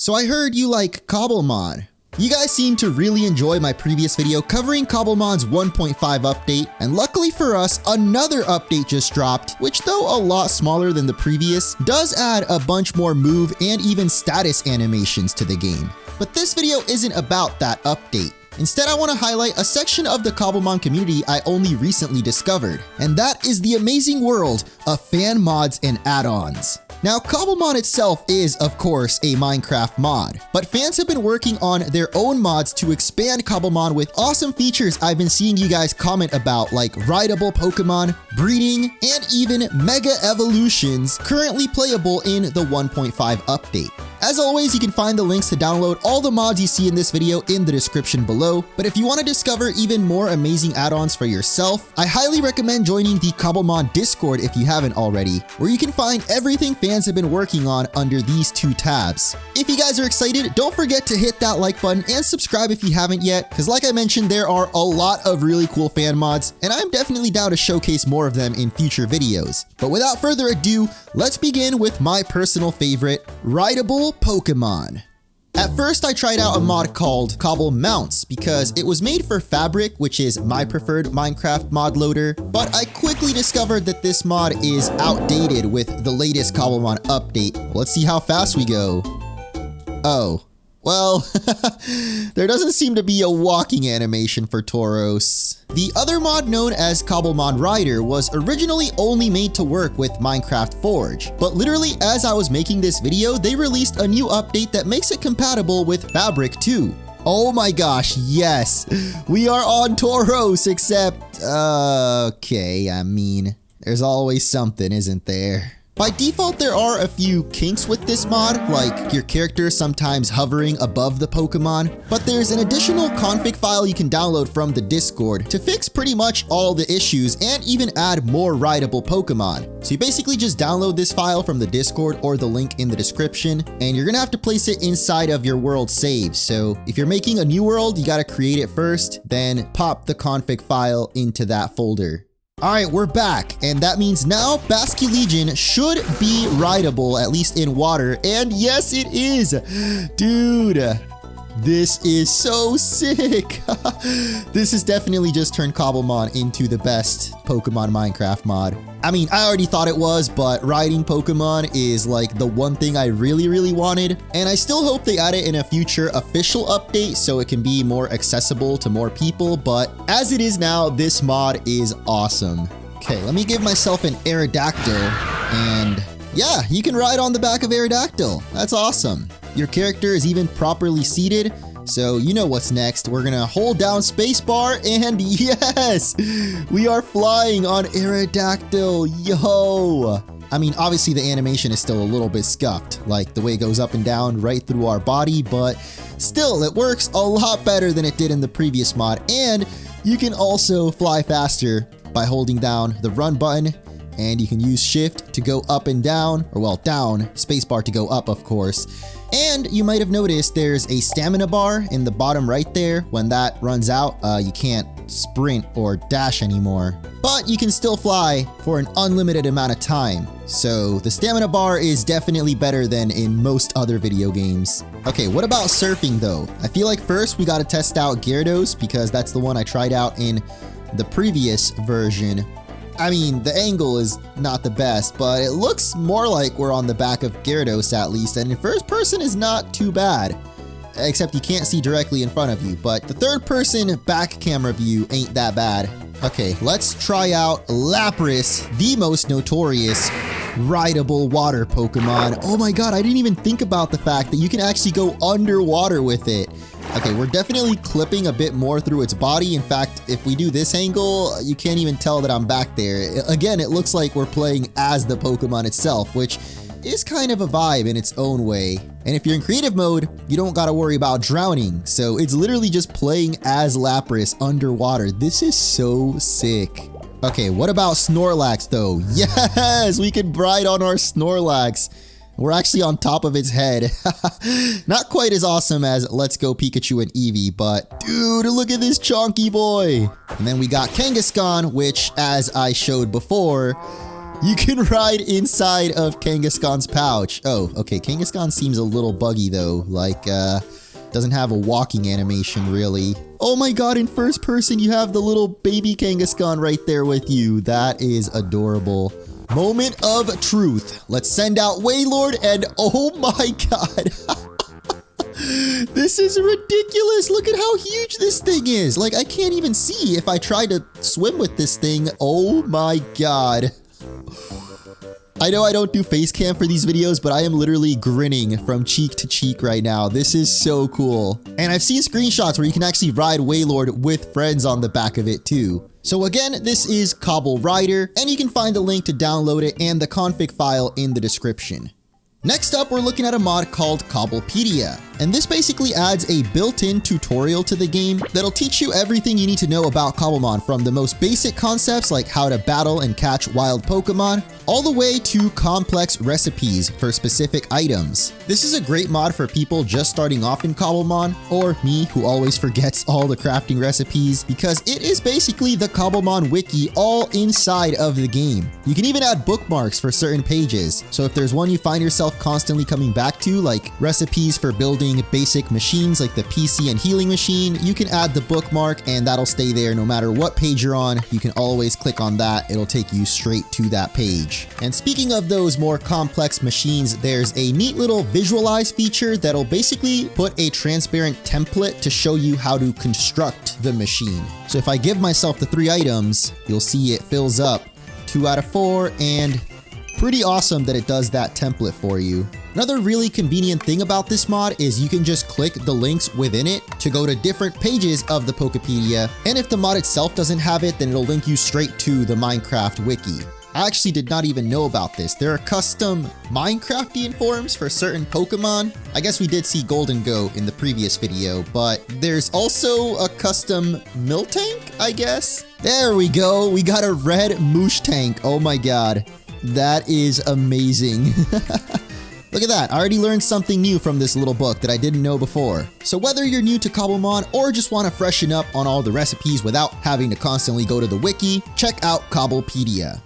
So I heard you like Cobblemon. You guys seem to really enjoy my previous video covering Cobblemon's 1.5 update, and luckily for us, another update just dropped, which though a lot smaller than the previous, does add a bunch more move and even status animations to the game. But this video isn't about that update. Instead, I want to highlight a section of the Cobblemon community I only recently discovered, and that is the amazing world of fan mods and add-ons. Now, Cobblemon itself is, of course, a Minecraft mod, but fans have been working on their own mods to expand Cobblemon with awesome features I've been seeing you guys comment about, like rideable Pokemon, breeding, and even Mega Evolutions currently playable in the 1.5 update. As always, you can find the links to download all the mods you see in this video in the description below, but if you want to discover even more amazing add-ons for yourself, I highly recommend joining the Cobblemon Discord if you haven't already, where you can find everything fans have been working on under these two tabs. If you guys are excited, don't forget to hit that like button and subscribe if you haven't yet, because like I mentioned, there are a lot of really cool fan mods, and I'm definitely down to showcase more of them in future videos. But without further ado, let's begin with my personal favorite, rideable Pokemon. At first, I tried out a mod called Cobblemon because it was made for Fabric, which is my preferred Minecraft mod loader, but I quickly discovered that this mod is outdated with the latest Cobblemon update. Let's see how fast we go. Oh. Well, there doesn't seem to be a walking animation for Tauros. The other mod known as Cobblemon Rider was originally only made to work with Minecraft Forge, but literally as I was making this video, they released a new update that makes it compatible with Fabric too. Oh my gosh, yes, we are on Tauros, except, okay, I mean, there's always something, isn't there? By default, there are a few kinks with this mod, like your character sometimes hovering above the Pokemon, but there's an additional config file you can download from the Discord to fix pretty much all the issues and even add more rideable Pokemon. So you basically just download this file from the Discord or the link in the description, and you're gonna have to place it inside of your world save. So if you're making a new world, you gotta create it first, then pop the config file into that folder. Alright, we're back, and that means now Basculegion should be rideable, at least in water, and yes it is! Dude, this is so sick! This has definitely just turned Cobblemon into the best Pokemon Minecraft mod. I mean, I already thought it was, but riding Pokemon is like the one thing I really wanted, and I still hope they add it in a future official update so it can be more accessible to more people, but as it is now, this mod is awesome. Okay, let me give myself an Aerodactyl, and yeah, you can ride on the back of Aerodactyl. That's awesome. Your character is even properly seated, so you know what's next. We're gonna hold down spacebar, and yes, we are flying on Aerodactyl, yo! I mean, obviously the animation is still a little bit scuffed, like the way it goes up and down right through our body, but still, it works a lot better than it did in the previous mod, and you can also fly faster by holding down the run button, and you can use shift to go up and down, or well, down, spacebar to go up, of course. And you might have noticed there's a stamina bar in the bottom right there. When that runs out, you can't sprint or dash anymore, but you can still fly for an unlimited amount of time. So the stamina bar is definitely better than in most other video games. Okay, what about surfing though? I feel like first we gotta test out Gyarados because that's the one I tried out in the previous version. I mean, the angle is not the best, but it looks more like we're on the back of Gyarados at least, and in first person is not too bad. Except you can't see directly in front of you, but the third person back camera view ain't that bad. Okay, let's try out Lapras, the most notorious rideable water Pokemon. Oh my god, I didn't even think about the fact that you can actually go underwater with it. Okay, we're definitely clipping a bit more through its body. In fact, if we do this angle, you can't even tell that I'm back there. Again, it looks like we're playing as the Pokemon itself, which is kind of a vibe in its own way. And if you're in creative mode, you don't gotta worry about drowning. So it's literally just playing as Lapras underwater. This is so sick. Okay, what about Snorlax though? Yes, we can ride on our Snorlax. We're actually on top of its head. Not quite as awesome as Let's Go Pikachu and Eevee, but dude, look at this chonky boy. And then we got Kangaskhan, which, as I showed before, You can ride inside of Kangaskhan's pouch. Oh, okay. Kangaskhan seems a little buggy though. Like, doesn't have a walking animation really. Oh my god, in first person you have the little baby Kangaskhan right there with you. That is adorable. Moment of truth. Let's send out Wailord and oh my god. This is ridiculous. Look at how huge this thing is. Like, I can't even see if I try to swim with this thing. Oh my god. I know I don't do face cam for these videos, but I am literally grinning from cheek to cheek right now. This is so cool. And I've seen screenshots where you can actually ride Wailord with friends on the back of it too. So again, this is Cobble Rider, and you can find the link to download it and the config file in the description. Next up, we're looking at a mod called Cobblepedia, and this basically adds a built-in tutorial to the game that'll teach you everything you need to know about Cobblemon, from the most basic concepts like how to battle and catch wild Pokemon, all the way to complex recipes for specific items. This is a great mod for people just starting off in Cobblemon, or me who always forgets all the crafting recipes, because it is basically the Cobblemon wiki all inside of the game. You can even add bookmarks for certain pages, so if there's one you find yourself constantly coming back to, like recipes for building basic machines like the PC and healing machine, you can add the bookmark and that'll stay there no matter what page you're on. You can always click on that, it'll take you straight to that page. And speaking of those more complex machines, there's a neat little visualize feature that'll basically put a transparent template to show you how to construct the machine. So if I give myself the 3 items, you'll see it fills up 2 out of 4, and pretty awesome that it does that template for you. Another really convenient thing about this mod is you can just click the links within it to go to different pages of the Poképedia, and if the mod itself doesn't have it, then it'll link you straight to the Minecraft wiki. I actually did not even know about this. There are custom Minecraftian forums for certain Pokemon. I guess we did see Golden Goat in the previous video, but there's also a custom Miltank, I guess? There we go. We got a red Moosh tank. Oh my god. That is amazing. Look at that, I already learned something new from this little book that I didn't know before. So whether you're new to Cobblemon or just want to freshen up on all the recipes without having to constantly go to the wiki, check out Cobblepedia.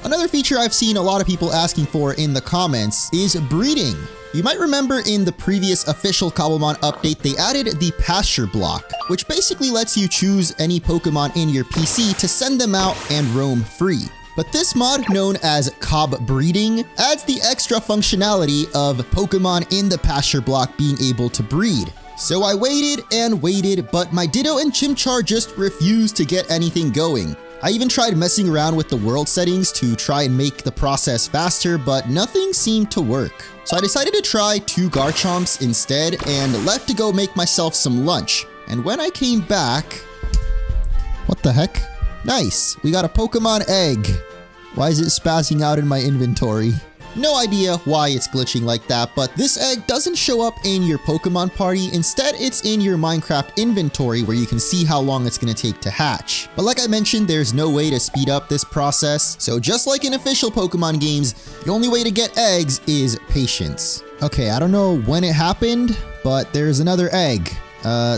Another feature I've seen a lot of people asking for in the comments is breeding. You might remember in the previous official Cobblemon update, they added the pasture block, which basically lets you choose any Pokemon in your PC to send them out and roam free. But this mod, known as Cobb Breeding, adds the extra functionality of Pokemon in the pasture block being able to breed. So I waited and waited, but my Ditto and Chimchar just refused to get anything going. I even tried messing around with the world settings to try and make the process faster, but nothing seemed to work. So I decided to try 2 Garchomps instead and left to go make myself some lunch. And when I came back... What the heck? Nice, we got a Pokemon egg. Why is it spazzing out in my inventory? No idea why it's glitching like that, but this egg doesn't show up in your Pokemon party. Instead, it's in your Minecraft inventory where you can see how long it's going to take to hatch. But like I mentioned, there's no way to speed up this process. So just like in official Pokemon games, the only way to get eggs is patience. Okay, I don't know when it happened, but there's another egg.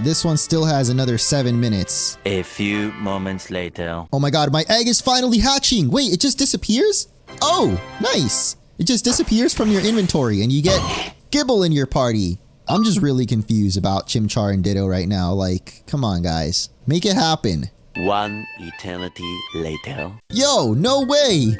This one still has another 7 minutes. A few moments later. Oh my god, my egg is finally hatching! Wait, it just disappears? Oh, nice! It just disappears from your inventory and you get Gibble in your party. I'm just really confused about Chimchar and Ditto right now. Like, come on guys, make it happen. 1 eternity later. Yo, no way!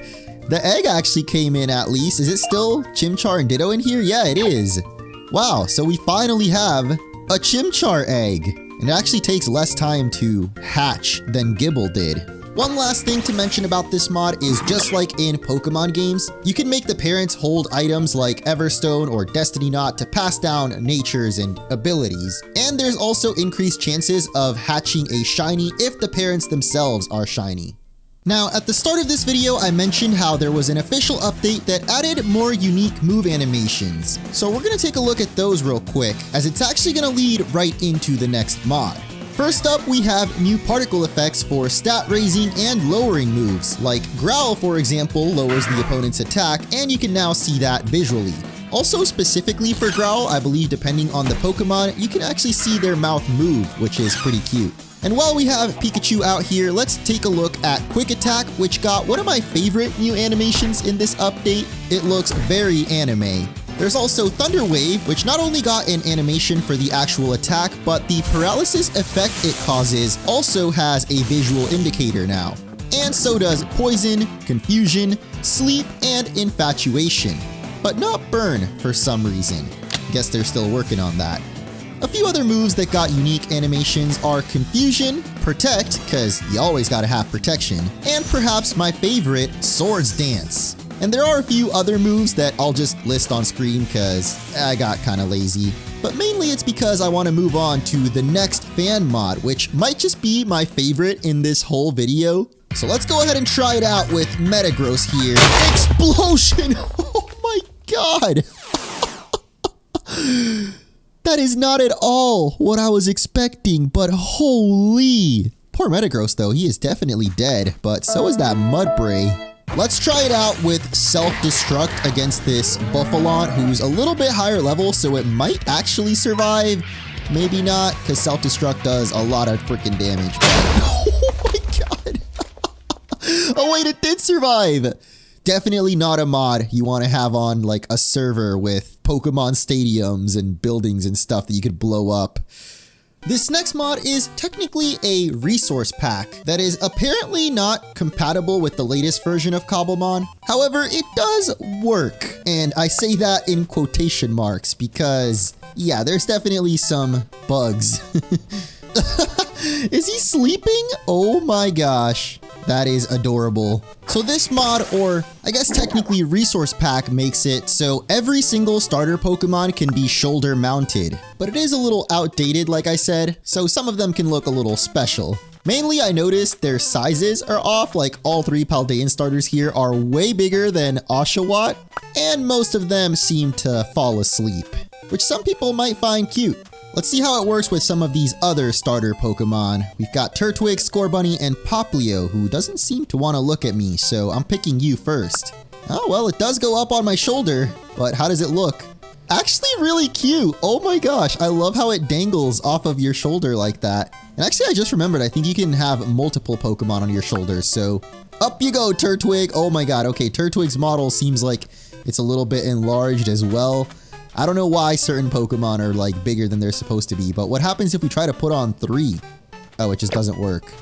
The egg actually came in at least. Is it still Chimchar and Ditto in here? Yeah, it is. Wow, so we finally have a Chimchar egg, and it actually takes less time to hatch than Gibble did. One last thing to mention about this mod is just like in Pokemon games, you can make the parents hold items like Everstone or Destiny Knot to pass down natures and abilities. And there's also increased chances of hatching a shiny if the parents themselves are shiny. Now, at the start of this video, I mentioned how there was an official update that added more unique move animations. So we're going to take a look at those real quick, as it's actually going to lead right into the next mod. First up, we have new particle effects for stat raising and lowering moves, like Growl, for example, lowers the opponent's attack, and you can now see that visually. Also, specifically for Growl, I believe depending on the Pokemon, you can actually see their mouth move, which is pretty cute. And while we have Pikachu out here, let's take a look at Quick Attack, which got one of my favorite new animations in this update. It looks very anime. There's also Thunder Wave, which not only got an animation for the actual attack, but the paralysis effect it causes also has a visual indicator now. And so does Poison, Confusion, Sleep, and Infatuation. But not Burn for some reason. Guess they're still working on that. A few other moves that got unique animations are Confusion, Protect, cause you always gotta have protection, and perhaps my favorite, Swords Dance. And there are a few other moves that I'll just list on screen cause I got kinda lazy. But mainly it's because I want to move on to the next fan mod, which might just be my favorite in this whole video. So let's go ahead and try it out with Metagross here. Explosion! Oh my god! That is not at all what I was expecting, but holy! Poor Metagross though, he is definitely dead, but so is that Mudbray. Let's try it out with Self-Destruct against this Buffalon, who's a little bit higher level, so it might actually survive. Maybe not, because Self-Destruct does a lot of freaking damage. Oh my god! Oh wait, it did survive! Definitely not a mod you want to have on like a server with Pokemon stadiums and buildings and stuff that you could blow up. This next mod is technically a resource pack that is apparently not compatible with the latest version of Cobblemon. However, it does work, and I say that in quotation marks because, yeah, there's definitely some bugs. Is he sleeping? Oh my gosh. That is adorable. So this mod, or I guess technically resource pack, makes it so every single starter Pokemon can be shoulder mounted. But it is a little outdated, like I said, so some of them can look a little special. Mainly I noticed their sizes are off, like all three Paldean starters here are way bigger than Oshawott, and most of them seem to fall asleep, which some people might find cute. Let's see how it works with some of these other starter Pokemon. We've got Turtwig, Scorbunny, and Poplio, who doesn't seem to want to look at me, so I'm picking you first. Oh, well, it does go up on my shoulder, but how does it look? Actually really cute. Oh my gosh, I love how it dangles off of your shoulder like that. And actually, I just remembered, I think you can have multiple Pokemon on your shoulders, so up you go, Turtwig. Oh my god, okay, Turtwig's model seems like it's a little bit enlarged as well. I don't know why certain Pokemon are like bigger than they're supposed to be, but what happens if we try to put on 3? Oh, it just doesn't work.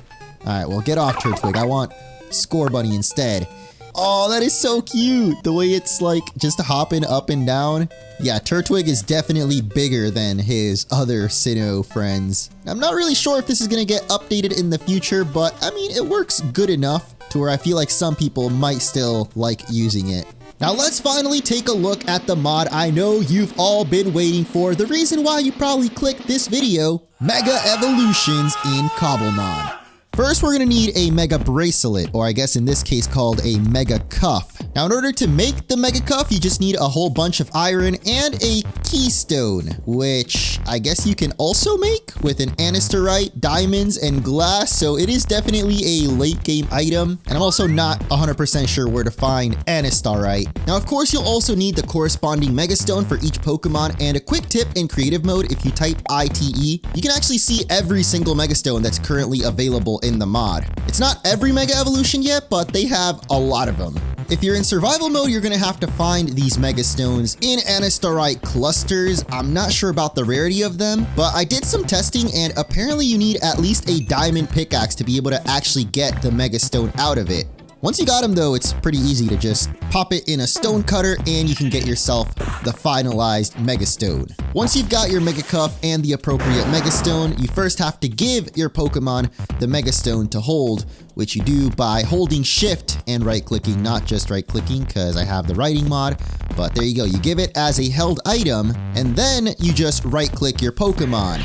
Alright, well get off, Turtwig. I want Scorbunny instead. Oh, that is so cute! The way it's like just hopping up and down. Yeah, Turtwig is definitely bigger than his other Sinnoh friends. I'm not really sure if this is gonna get updated in the future, but I mean, it works good enough to where I feel like some people might still like using it. Now let's finally take a look at the mod I know you've all been waiting for, the reason why you probably clicked this video, Mega Evolutions in Cobblemon. First, we're gonna need a Mega Bracelet, or I guess in this case called a Mega Cuff. Now in order to make the Mega Cuff, you just need a whole bunch of iron and a Keystone, which I guess you can also make with an Anistorite, diamonds, and glass, so it is definitely a late game item, and I'm also not 100% sure where to find Anistorite. Now of course you'll also need the corresponding Mega Stone for each Pokemon, and a quick tip in creative mode, if you type ITE, you can actually see every single Mega Stone that's currently available in the mod. It's not every Mega Evolution yet, but they have a lot of them. If you're in survival mode, you're gonna have to find these Mega Stones in Anistorite clusters. I'm not sure about the rarity of them, but I did some testing and apparently you need at least a diamond pickaxe to be able to actually get the Mega Stone out of it. Once you got them though, it's pretty easy to just pop it in a stone cutter and you can get yourself the finalized Mega Stone. Once you've got your Mega Cuff and the appropriate Mega Stone, you first have to give your Pokemon the Mega Stone to hold, which you do by holding Shift and right-clicking, not just right-clicking because I have the writing mod, but there you go. You give it as a held item and then you just right-click your Pokemon.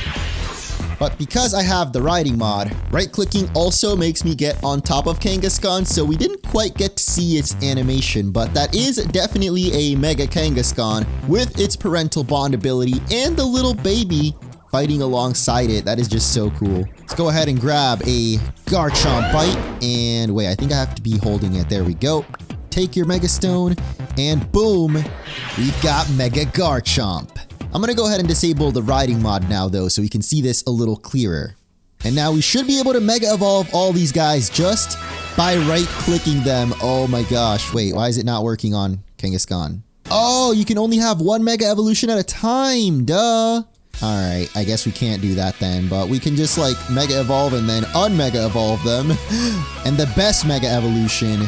But because I have the riding mod, right-clicking also makes me get on top of Kangaskhan, so we didn't quite get to see its animation, but that is definitely a Mega Kangaskhan with its parental bond ability and the little baby fighting alongside it. That is just so cool. Let's go ahead and grab a Garchomp Bite, and wait, I think I have to be holding it. There we go. Take your Mega Stone, and boom, we've got Mega Garchomp. I'm gonna go ahead and disable the riding mod now though, so we can see this a little clearer. And now we should be able to Mega Evolve all these guys just by right-clicking them. Oh my gosh. Wait, why is it not working on Kangaskhan? Oh, you can only have one Mega Evolution at a time. Duh. Alright, I guess we can't do that then, but we can just like Mega Evolve and then Un-Mega Evolve them. And the best Mega Evolution.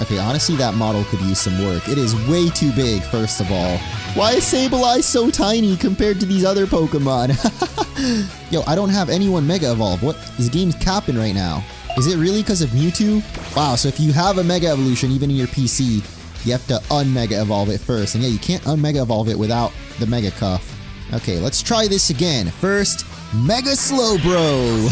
Okay, honestly, that model could use some work. It is way too big, first of all. Why is Sableye so tiny compared to these other Pokemon? Yo, I don't have anyone Mega Evolve. What? This game's capping right now. Is it really because of Mewtwo? Wow, so if you have a Mega Evolution, even in your PC, you have to Un-Mega Evolve it first. And yeah, you can't Un-Mega Evolve it without the Mega Cuff. Okay, let's try this again. First, Mega Slowbro.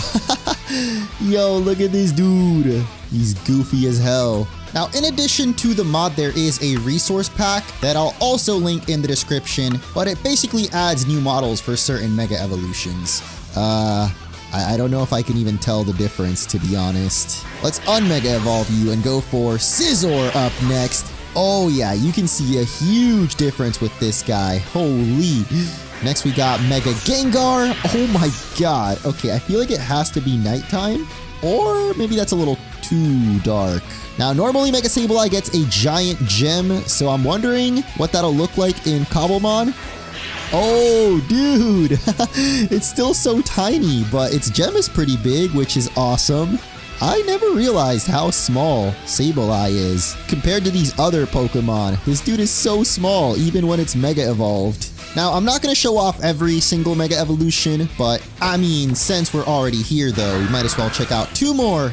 Yo, look at this dude. He's goofy as hell. Now, in addition to the mod, there is a resource pack that I'll also link in the description, but it basically adds new models for certain Mega Evolutions. I don't know if I can even tell the difference, to be honest. Let's Un-Mega Evolve you and go for Scizor up next. Oh yeah, you can see a huge difference with this guy. Holy. Next we got Mega Gengar. Oh my god. Okay, I feel like it has to be nighttime, or maybe that's a little too dark. Now, normally Mega Sableye gets a giant gem, so I'm wondering what that'll look like in Cobblemon. Oh, dude. It's still so tiny, but its gem is pretty big, which is awesome. I never realized how small Sableye is compared to these other Pokemon. This dude is so small, even when it's Mega Evolved. Now, I'm not going to show off every single Mega Evolution, but I mean, since we're already here though, we might as well check out two more.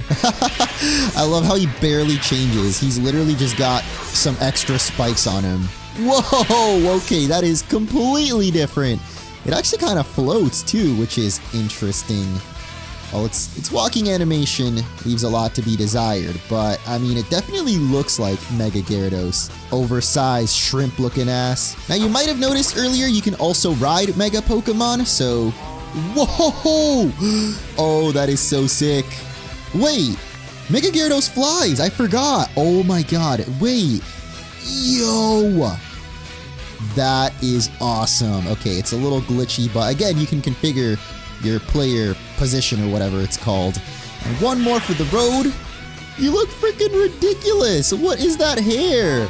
I love how he barely changes. He's literally just got some extra spikes on him. Whoa, okay, that is completely different. It actually kind of floats too, which is interesting. Well, its walking animation leaves a lot to be desired, but I mean, it definitely looks like Mega Gyarados. Oversized, shrimp-looking ass. Now, you might have noticed earlier you can also ride Mega Pokemon, so... Whoa! Oh, that is so sick. Wait, Mega Gyarados flies! I forgot! Oh my god, wait. Yo! That is awesome. Okay, it's a little glitchy, but again, you can configure your player position or whatever it's called. And one more for the road. You look freaking ridiculous. What is that hair?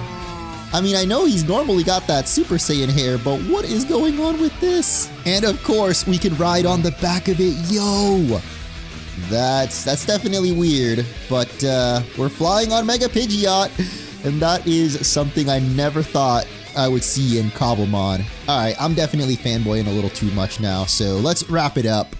I mean, I know he's normally got that Super Saiyan hair, but what is going on with this? And of course, we can ride on the back of it. Yo! That's definitely weird, but we're flying on Mega Pidgeot, and that is something I never thought I would see in Cobblemon. Alright, I'm definitely fanboying a little too much now, so let's wrap it up.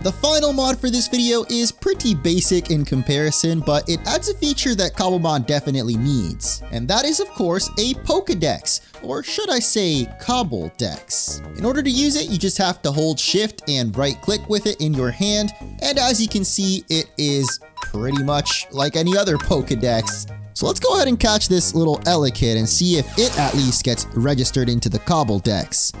The final mod for this video is pretty basic in comparison, but it adds a feature that Cobblemon definitely needs. And that is, of course, a Pokédex, or should I say, Cobbledex. In order to use it, you just have to hold shift and right click with it in your hand, and as you can see, it is pretty much like any other Pokédex. So let's go ahead and catch this little Elekid and see if it at least gets registered into the Cobbledex.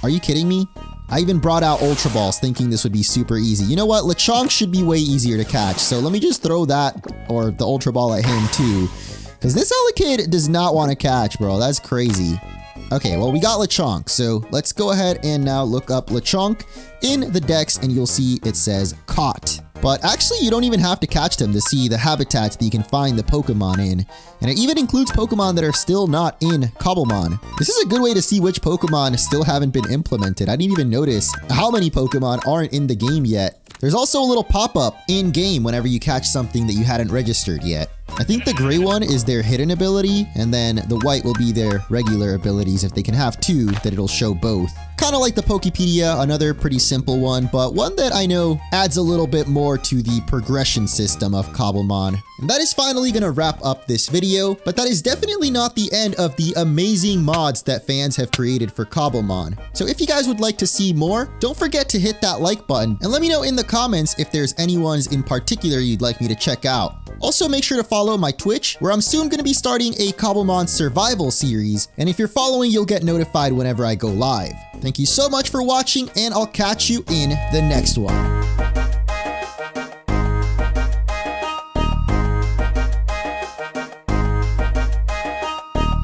Are you kidding me? I even brought out Ultra Balls thinking this would be super easy. You know what? Lechonk should be way easier to catch. So let me just throw that or the Ultra Ball at him too. Because this Elekid does not want to catch, bro. That's crazy. Okay, well, we got Lechonk. So let's go ahead and now look up Lechonk in the Dex and you'll see it says caught. But actually, you don't even have to catch them to see the habitats that you can find the Pokemon in. And it even includes Pokemon that are still not in Cobblemon. This is a good way to see which Pokemon still haven't been implemented. I didn't even notice how many Pokemon aren't in the game yet. There's also a little pop-up in-game whenever you catch something that you hadn't registered yet. I think the gray one is their hidden ability, and then the white will be their regular abilities. If they can have two, that it'll show both. Kind of like the Poképedia, another pretty simple one, but one that I know adds a little bit more to the progression system of Cobblemon. And that is finally going to wrap up this video, but that is definitely not the end of the amazing mods that fans have created for Cobblemon. So if you guys would like to see more, don't forget to hit that like button, and let me know in the comments if there's any ones in particular you'd like me to check out. Also, make sure to follow my Twitch, where I'm soon going to be starting a Cobblemon survival series, and if you're following, you'll get notified whenever I go live. Thank you so much for watching, and I'll catch you in the next one.